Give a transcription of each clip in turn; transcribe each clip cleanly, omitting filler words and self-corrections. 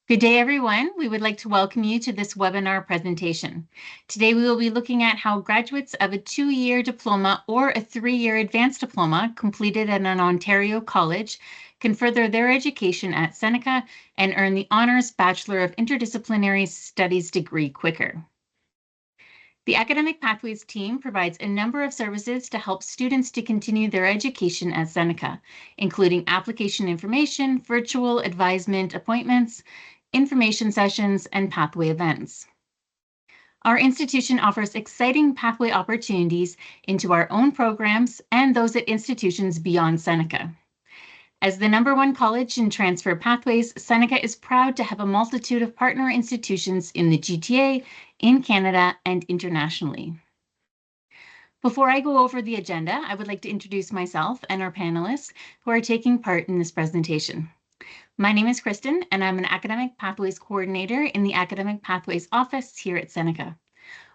Good day, everyone. We would like to welcome you to this webinar presentation. Today, we will be looking at how graduates of a 2-year diploma or a 3-year advanced diploma completed at an Ontario college can further their education at Seneca and earn the Honours Bachelor of Interdisciplinary Studies degree quicker. The Academic Pathways team provides a number of services to help students to continue their education at Seneca, including application information, virtual advisement appointments, information sessions, and pathway events. Our institution offers exciting pathway opportunities into our own programs and those at institutions beyond Seneca. As the #1 college in transfer pathways, Seneca is proud to have a multitude of partner institutions in the GTA, in Canada, and internationally. Before I go over the agenda, I would like to introduce myself and our panelists who are taking part in this presentation. My name is Kristen, and I'm an Academic Pathways Coordinator in the Academic Pathways Office here at Seneca.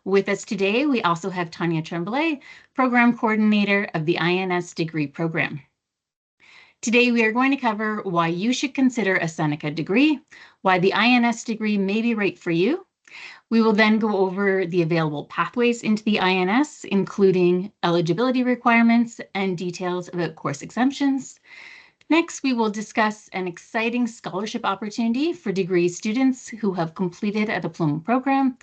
With us today, we also have Tanya Tremblay, Program Coordinator of the INS degree program. Today, we are going to cover why you should consider a Seneca degree, why the INS degree may be right for you. We will then go over the available pathways into the INS, including eligibility requirements and details about course exemptions. Next, we will discuss an exciting scholarship opportunity for degree students who have completed a diploma program.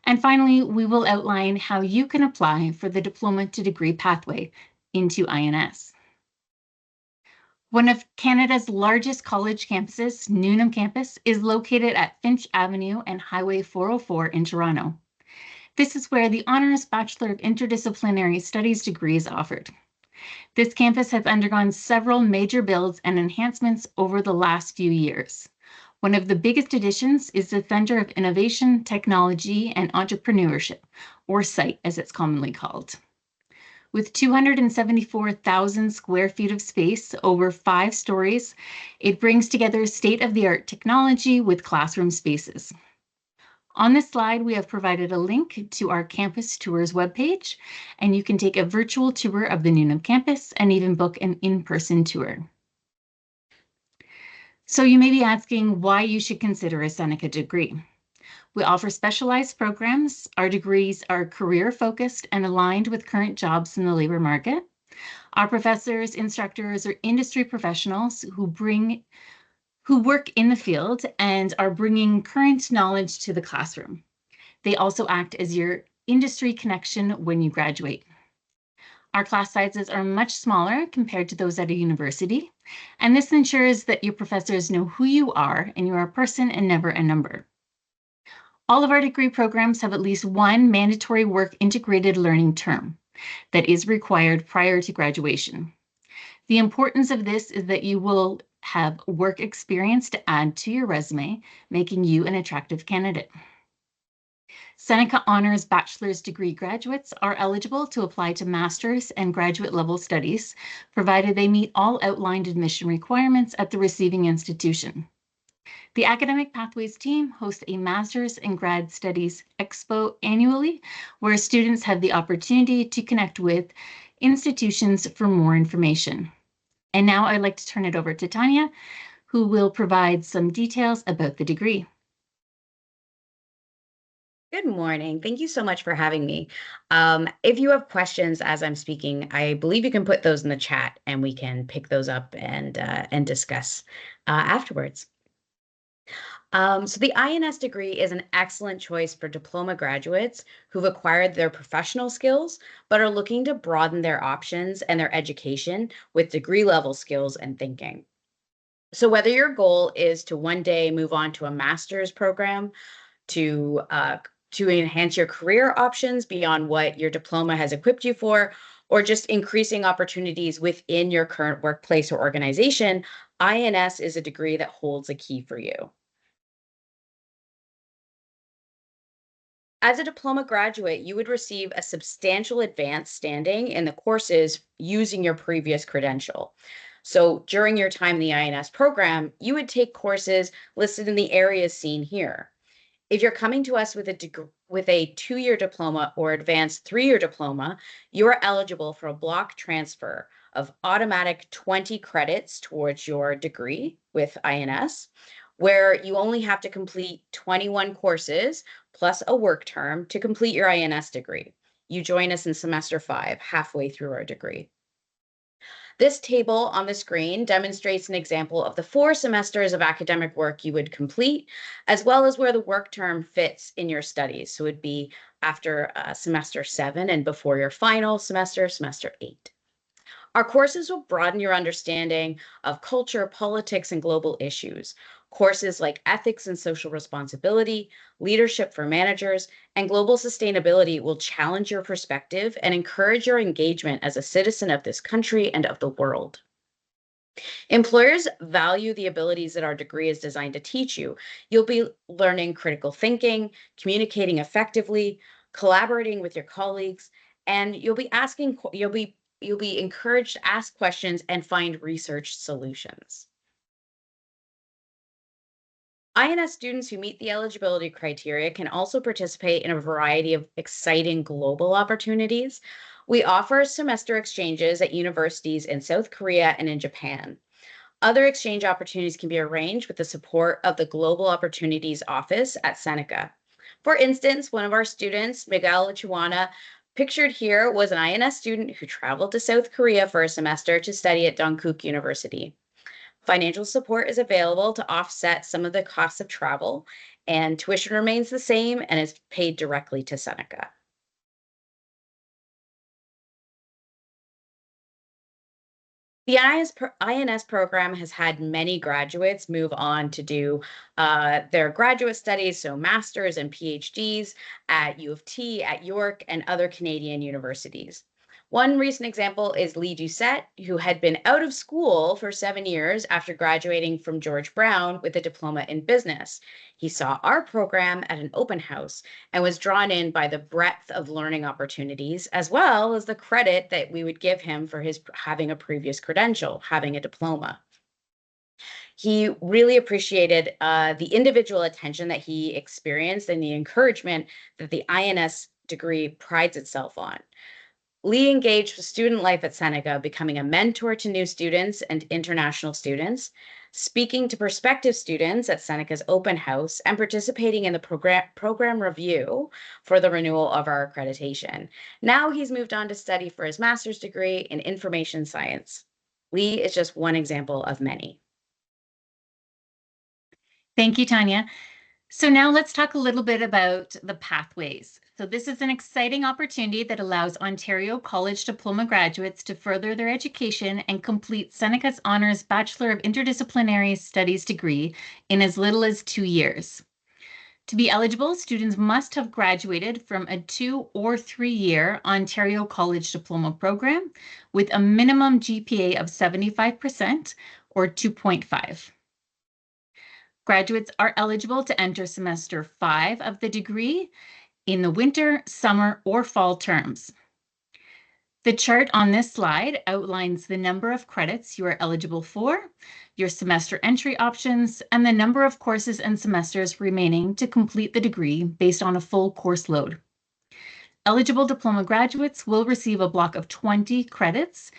And finally, we will outline how you can apply for the diploma to degree pathway into INS. One of Canada's largest college campuses, Newnham campus, is located at Finch Avenue and Highway 404 in Toronto. This is where the Honours Bachelor of Interdisciplinary Studies degree is offered. This campus has undergone several major builds and enhancements over the last few years. One of the biggest additions is the Center of Innovation, Technology, and Entrepreneurship, or CITE as it's commonly called. With 274,000 square feet of space over 5 stories, it brings together state-of-the-art technology with classroom spaces. On this slide, we have provided a link to our campus tours webpage, and you can take a virtual tour of the Newnham campus and even book an in-person tour. So you may be asking why you should consider a Seneca degree. We offer specialized programs. Our degrees are career-focused and aligned with current jobs in the labor market. Our professors, instructors, are industry professionals who work in the field and are bringing current knowledge to the classroom. They also act as your industry connection when you graduate. Our class sizes are much smaller compared to those at a university, and this ensures that your professors know who you are and you are a person and never a number. All of our degree programs have at least one mandatory work integrated learning term that is required prior to graduation. The importance of this is that you will have work experience to add to your resume, making you an attractive candidate. Seneca Honours Bachelor's degree graduates are eligible to apply to master's and graduate level studies, provided they meet all outlined admission requirements at the receiving institution. The Academic Pathways team hosts a Master's and Grad Studies Expo annually, where students have the opportunity to connect with institutions for more information. And now I'd like to turn it over to Tanya, who will provide some details about the degree. Good morning. Thank you so much for having me. If you have questions as I'm speaking, I believe you can put those in the chat and we can pick those up and discuss afterwards. So the INS degree is an excellent choice for diploma graduates who've acquired their professional skills, but are looking to broaden their options and their education with degree level skills and thinking. So whether your goal is to one day move on to a master's program, to enhance your career options beyond what your diploma has equipped you for, or just increasing opportunities within your current workplace or organization, INS is a degree that holds a key for you. As a diploma graduate, you would receive a substantial advanced standing in the courses using your previous credential. So during your time in the INS program, you would take courses listed in the areas seen here. If you're coming to us with a 2-year diploma or advanced 3-year diploma, you are eligible for a block transfer of automatic 20 credits towards your degree with INS, where you only have to complete 21 courses plus a work term to complete your INS degree. You join us in semester 5, halfway through our degree. This table on the screen demonstrates an example of the 4 semesters of academic work you would complete, as well as where the work term fits in your studies. So it would be after semester 7 and before your final semester, semester 8. Our courses will broaden your understanding of culture, politics, and global issues. Courses like ethics and social responsibility, leadership for managers, and global sustainability will challenge your perspective and encourage your engagement as a citizen of this country and of the world. Employers value the abilities that our degree is designed to teach you. You'll be learning critical thinking, communicating effectively, collaborating with your colleagues, and you'll be encouraged to ask questions and find research solutions. INS students who meet the eligibility criteria can also participate in a variety of exciting global opportunities. We offer semester exchanges at universities in South Korea and in Japan. Other exchange opportunities can be arranged with the support of the Global Opportunities Office at Seneca. For instance, one of our students, Miguel Chuana, pictured here, was an INS student who traveled to South Korea for a semester to study at Dongguk University. Financial support is available to offset some of the costs of travel, and tuition remains the same and is paid directly to Seneca. The INS program has had many graduates move on to do their graduate studies, so masters and PhDs at U of T, at York, and other Canadian universities. One recent example is Lee Doucette, who had been out of school for 7 years after graduating from George Brown with a diploma in business. He saw our program at an open house and was drawn in by the breadth of learning opportunities, as well as the credit that we would give him for his having a previous credential, having a diploma. He really appreciated the individual attention that he experienced and the encouragement that the INS degree prides itself on. Lee engaged with student life at Seneca, becoming a mentor to new students and international students, speaking to prospective students at Seneca's open house, and participating in the program review for the renewal of our accreditation. Now he's moved on to study for his master's degree in information science. Lee is just one example of many. Thank you, Tanya. So now let's talk a little bit about the pathways. So this is an exciting opportunity that allows Ontario College Diploma graduates to further their education and complete Seneca's Honours Bachelor of Interdisciplinary Studies degree in as little as 2 years. To be eligible, students must have graduated from a 2 or 3-year Ontario College Diploma program with a minimum GPA of 75% or 2.5. Graduates are eligible to enter semester 5 of the degree in the winter, summer, or fall terms. The chart on this slide outlines the number of credits you are eligible for, your semester entry options, and the number of courses and semesters remaining to complete the degree based on a full course load. Eligible diploma graduates will receive a block of 20 credits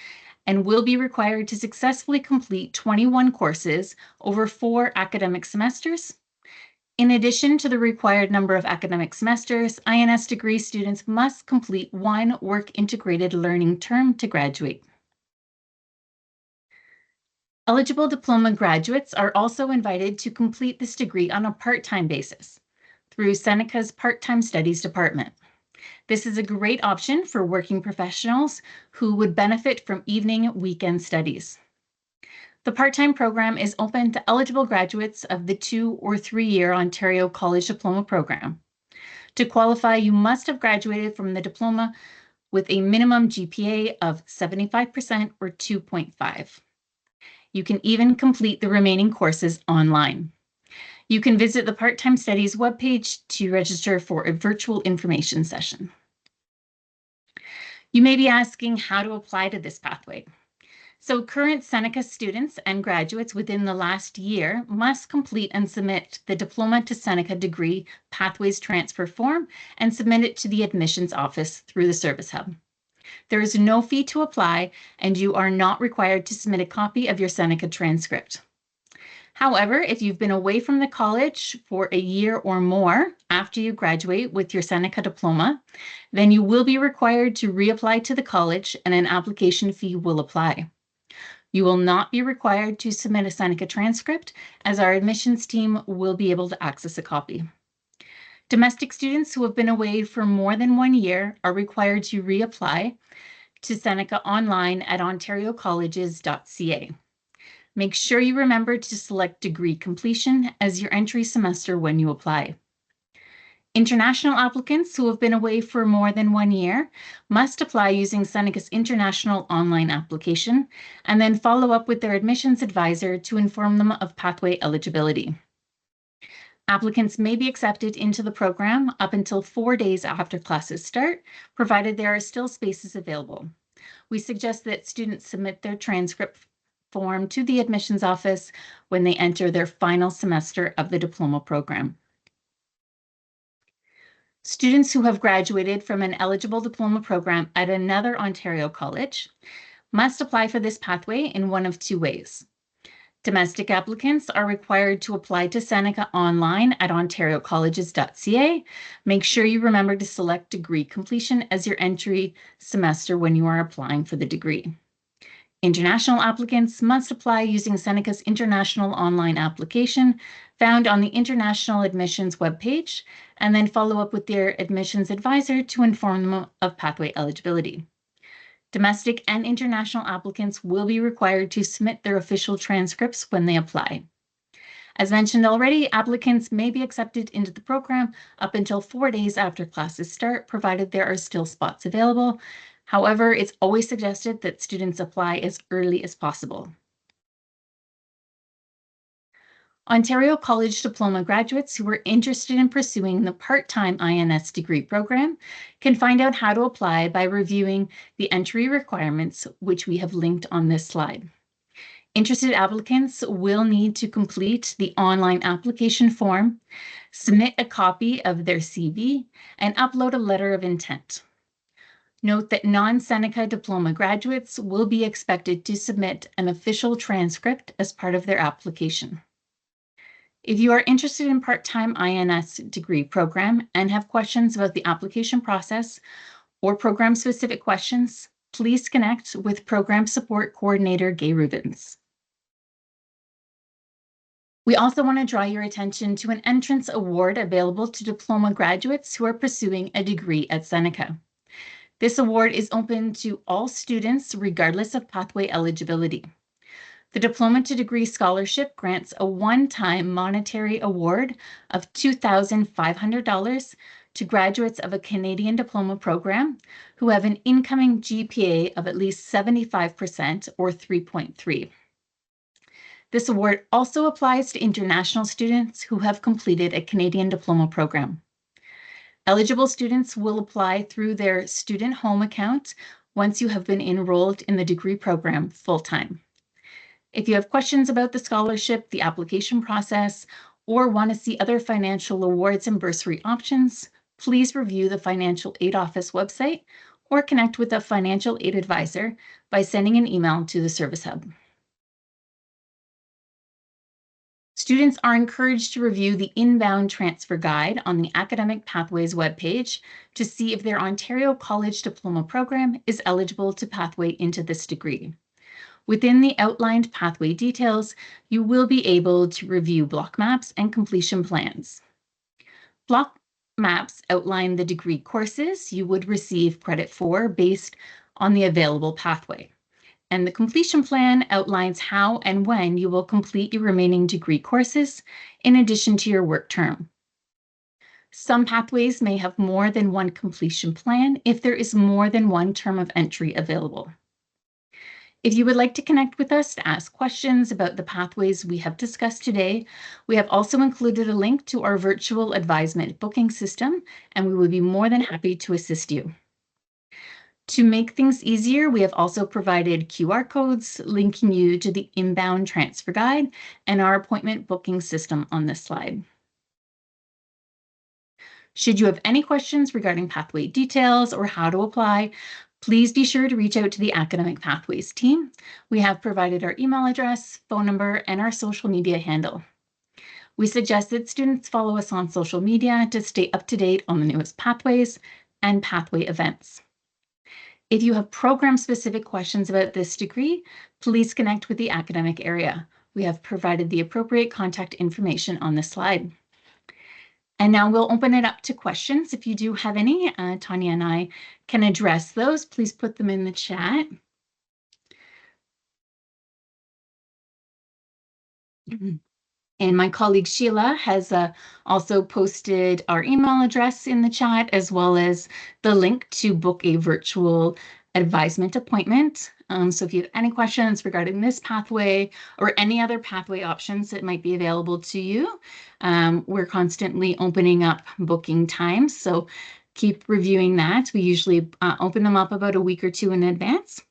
and will be required to successfully complete 21 courses over 4 academic semesters. In addition to the required number of academic semesters, INS degree students must complete 1 work-integrated learning term to graduate. Eligible diploma graduates are also invited to complete this degree on a part-time basis through Seneca's Part-Time Studies Department. This is a great option for working professionals who would benefit from evening weekend studies. The part-time program is open to eligible graduates of the 2 or 3-year Ontario College Diploma program. To qualify, you must have graduated from the diploma with a minimum GPA of 75% or 2.5. You can even complete the remaining courses online. You can visit the Part-Time Studies webpage to register for a virtual information session. You may be asking how to apply to this pathway. So current Seneca students and graduates within the last year must complete and submit the Diploma to Seneca Degree Pathways Transfer Form and submit it to the admissions office through the Service Hub. There is no fee to apply, and you are not required to submit a copy of your Seneca transcript. However, if you've been away from the college for a year or more after you graduate with your Seneca diploma, then you will be required to reapply to the college and an application fee will apply. You will not be required to submit a Seneca transcript, as our admissions team will be able to access a copy. Domestic students who have been away for more than 1 year are required to reapply to Seneca online at ontariocolleges.ca. Make sure you remember to select degree completion as your entry semester when you apply. International applicants who have been away for more than 1 year must apply using Seneca's international online application and then follow up with their admissions advisor to inform them of pathway eligibility. Applicants may be accepted into the program up until 4 days after classes start, provided there are still spaces available. We suggest that students submit their transcript form to the admissions office when they enter their final semester of the diploma program. Students who have graduated from an eligible diploma program at another Ontario college must apply for this pathway in one of two ways. Domestic applicants are required to apply to Seneca online at ontariocolleges.ca. Make sure you remember to select degree completion as your entry semester when you are applying for the degree. International applicants must apply using Seneca's international online application found on the International Admissions webpage, and then follow up with their admissions advisor to inform them of pathway eligibility. Domestic and international applicants will be required to submit their official transcripts when they apply. As mentioned already, applicants may be accepted into the program up until 4 days after classes start, provided there are still spots available. However, it's always suggested that students apply as early as possible. Ontario College Diploma graduates who are interested in pursuing the part-time INS degree program can find out how to apply by reviewing the entry requirements, which we have linked on this slide. Interested applicants will need to complete the online application form, submit a copy of their CV, and upload a letter of intent. Note that non-Seneca diploma graduates will be expected to submit an official transcript as part of their application. If you are interested in part-time INS degree program and have questions about the application process or program-specific questions, please connect with Program Support Coordinator Gay Rubens. We also want to draw your attention to an entrance award available to diploma graduates who are pursuing a degree at Seneca. This award is open to all students regardless of pathway eligibility. The Diploma to Degree Scholarship grants a one-time monetary award of $2,500 to graduates of a Canadian diploma program who have an incoming GPA of at least 75% or 3.3. This award also applies to international students who have completed a Canadian diploma program. Eligible students will apply through their student home account once you have been enrolled in the degree program full-time. If you have questions about the scholarship, the application process, or want to see other financial awards and bursary options, please review the Financial Aid Office website or connect with a financial aid advisor by sending an email to the Service Hub. Students are encouraged to review the Inbound Transfer Guide on the Academic Pathways webpage to see if their Ontario College Diploma program is eligible to pathway into this degree. Within the outlined pathway details, you will be able to review block maps and completion plans. Block maps outline the degree courses you would receive credit for based on the available pathway. And the completion plan outlines how and when you will complete your remaining degree courses in addition to your work term. Some pathways may have more than one completion plan if there is more than one term of entry available. If you would like to connect with us to ask questions about the pathways we have discussed today, we have also included a link to our virtual advisement booking system, and we would be more than happy to assist you. To make things easier, we have also provided QR codes linking you to the Inbound Transfer Guide and our appointment booking system on this slide. Should you have any questions regarding pathway details or how to apply, Please be sure to reach out to the Academic Pathways team. We have provided our email address, phone number, and our social media handle. We suggest that students follow us on social media to stay up to date on the newest pathways and pathway events. If you have program-specific questions about this degree, please connect with the academic area. We have provided the appropriate contact information on this slide. And now we'll open it up to questions. If you do have any, Tanya and I can address those. Please put them in the chat. And my colleague Sheila has also posted our email address in the chat, as well as the link to book a virtual advisement appointment. So if you have any questions regarding this pathway or any other pathway options that might be available to you, we're constantly opening up booking times. So keep reviewing that. We usually open them up about a week or two in advance.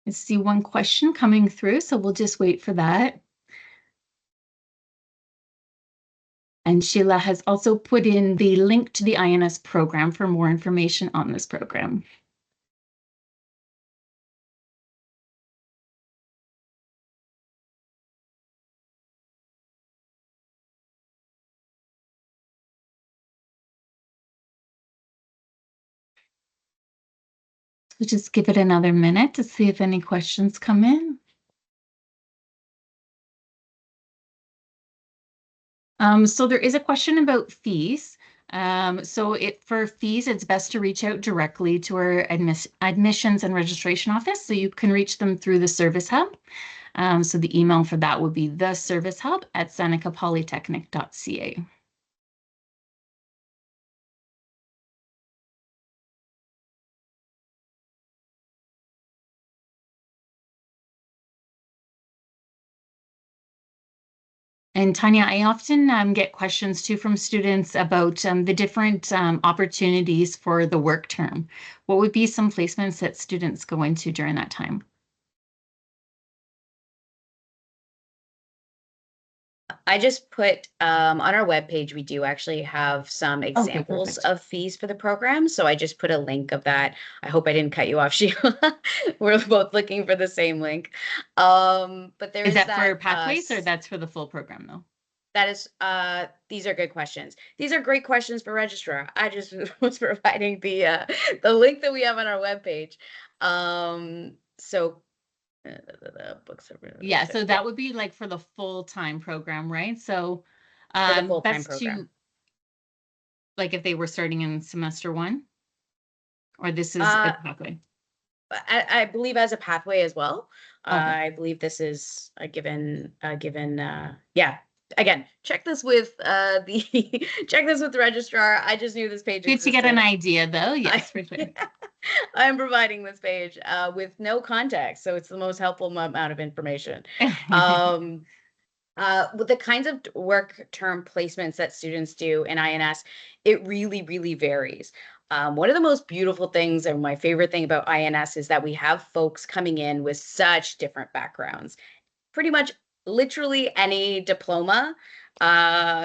I see one question coming through, so we'll just wait for that. And Sheila has also put in the link to the INS program for more information on this program. So just give it another minute to see if any questions come in. So there is a question about fees. For fees, it's best to reach out directly to our admissions and registration office. So you can reach them through the service hub. So the email for that would be theservicehub@senecapolytechnic.ca. And Tanya, I often get questions too from students about the different opportunities for the work term. What would be some placements that students go into during that time? I just put on our webpage, we do actually have some Okay, examples perfect. of fees for the program. So I just put a link of that. I hope I didn't cut you off, Sheila. We're both looking for the same link. But there Is is that for that pathways or that's for the full program though? that is these are good questions. These are great questions for registrar. I just was providing the link that we have on our webpage. So books are Yeah, so yeah, that would be like for the full-time program, right? So for the full-time best program. to, like if they were starting in semester one, or this is a Uh pathway. I believe as a pathway as well. Okay. I believe this is yeah. Again, check this with the check this with the registrar. I just knew this page Good to get an existed. idea though. I, Yes, for sure. I'm providing this page with no context, so it's the most helpful amount of information. With the kinds of work term placements that students do in INS, it really, really varies. One of the most beautiful things, and my favorite thing about INS, is that we have folks coming in with such different backgrounds. Pretty much, literally any diploma,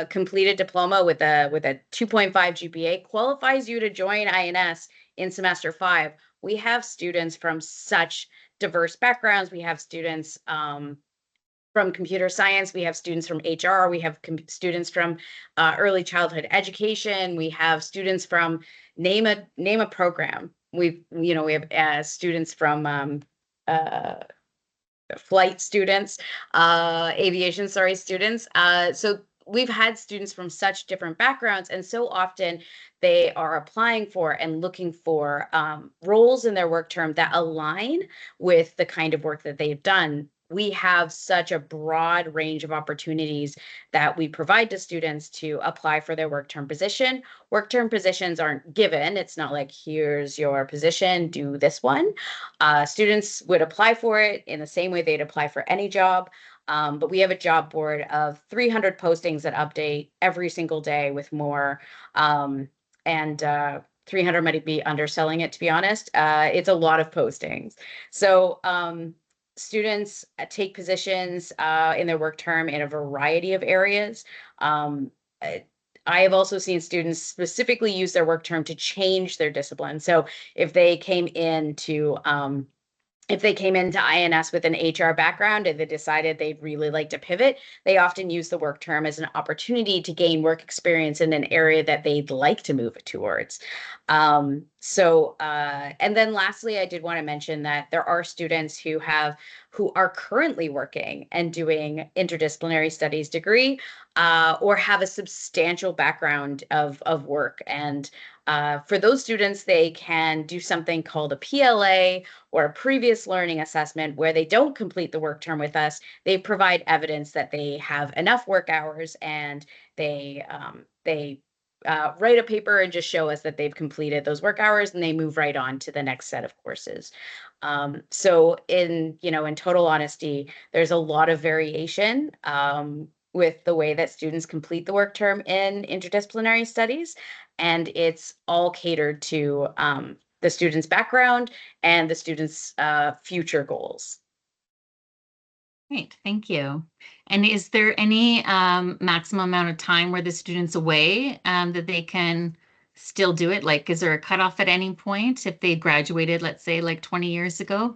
completed diploma with a 2.5 GPA qualifies you to join INS in semester 5. We have students from such diverse backgrounds. We have students from computer science, we have students from HR, we have students from early childhood education, we have students from name a program. We have students from flight students, aviation, sorry, students. So we've had students from such different backgrounds, and so often they are applying for and looking for roles in their work term that align with the kind of work that they've done. We have such a broad range of opportunities that we provide to students to apply for their work term position. Work term positions aren't given. It's not like, here's your position, do this one. Students would apply for it in the same way they'd apply for any job. But we have a job board of 300 postings that update every single day with more. And 300 might be underselling it, to be honest. It's a lot of postings. So students take positions in their work term in a variety of areas. I have also seen students specifically use their work term to change their discipline. So if they came into INS with an HR background and they decided they'd really like to pivot, they often use the work term as an opportunity to gain work experience in an area that they'd like to move towards. And then lastly, I did want to mention that there are students who are currently working and doing interdisciplinary studies degree, or have a substantial background of work. And for those students, they can do something called a PLA or a previous learning assessment where they don't complete the work term with us. They provide evidence that they have enough work hours, and they write a paper and just show us that they've completed those work hours, and they move right on to the next set of courses. So in total honesty, there's a lot of variation with the way that students complete the work term in interdisciplinary studies, and it's all catered to the student's background and the student's future goals. Great, thank you. And is there any maximum amount of time where the student's away that they can still do it? Like, is there a cutoff at any point if they graduated, let's say, like 20 years ago?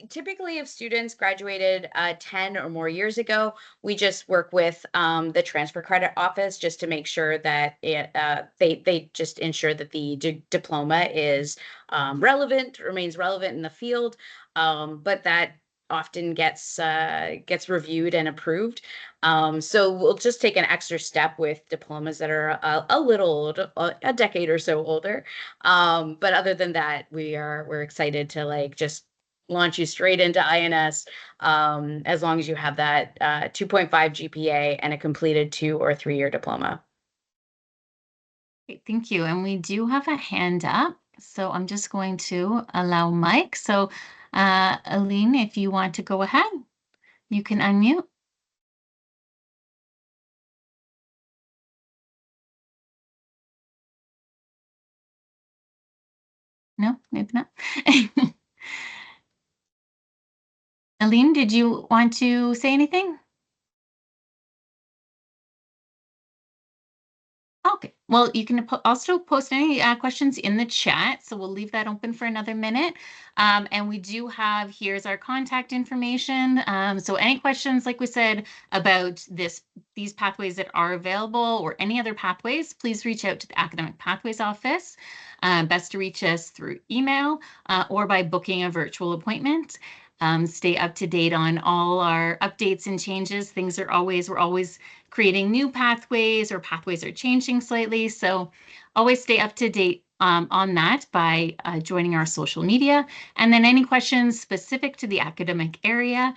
Typically, if students graduated 10 or more years ago, we just work with the transfer credit office just to make sure that they just ensure that the diploma is remains relevant in the field. But that often gets reviewed and approved. So we'll just take an extra step with diplomas that are a little old, a decade or so older. But other than that, we're excited to just launch you straight into INS, as long as you have that 2.5 GPA and a completed 2 or 3 year diploma. Great, thank you. And we do have a hand up, so I'm just going to allow Mike. So Aline, if you want to go ahead, you can unmute. No, maybe not. Aline, did you want to say anything? Okay, well, you can also post any questions in the chat, so we'll leave that open for another minute. And we do have, here's our contact information. So any questions, like we said, about these pathways that are available or any other pathways, please reach out to the Academic Pathways Office. Best to reach us through email or by booking a virtual appointment. Stay up to date on all our updates and changes. We're always creating new pathways, or pathways are changing slightly. So always stay up to date on that by joining our social media. And then any questions specific to the academic area,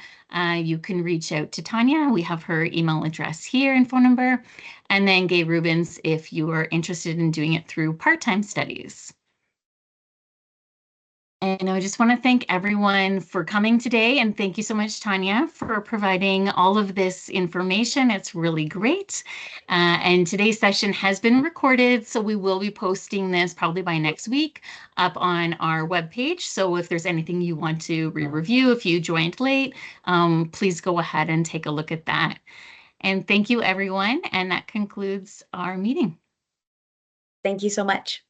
you can reach out to Tanya. We have her email address here and phone number. And then Gay Rubens if you are interested in doing it through part-time studies. And I just want to thank everyone for coming today. And thank you so much, Tanya, for providing all of this information. It's really great. And today's session has been recorded, so we will be posting this probably by next week up on our webpage. So if there's anything you want to re-review, if you joined late, please go ahead and take a look at that. And thank you, everyone. And that concludes our meeting. Thank you so much.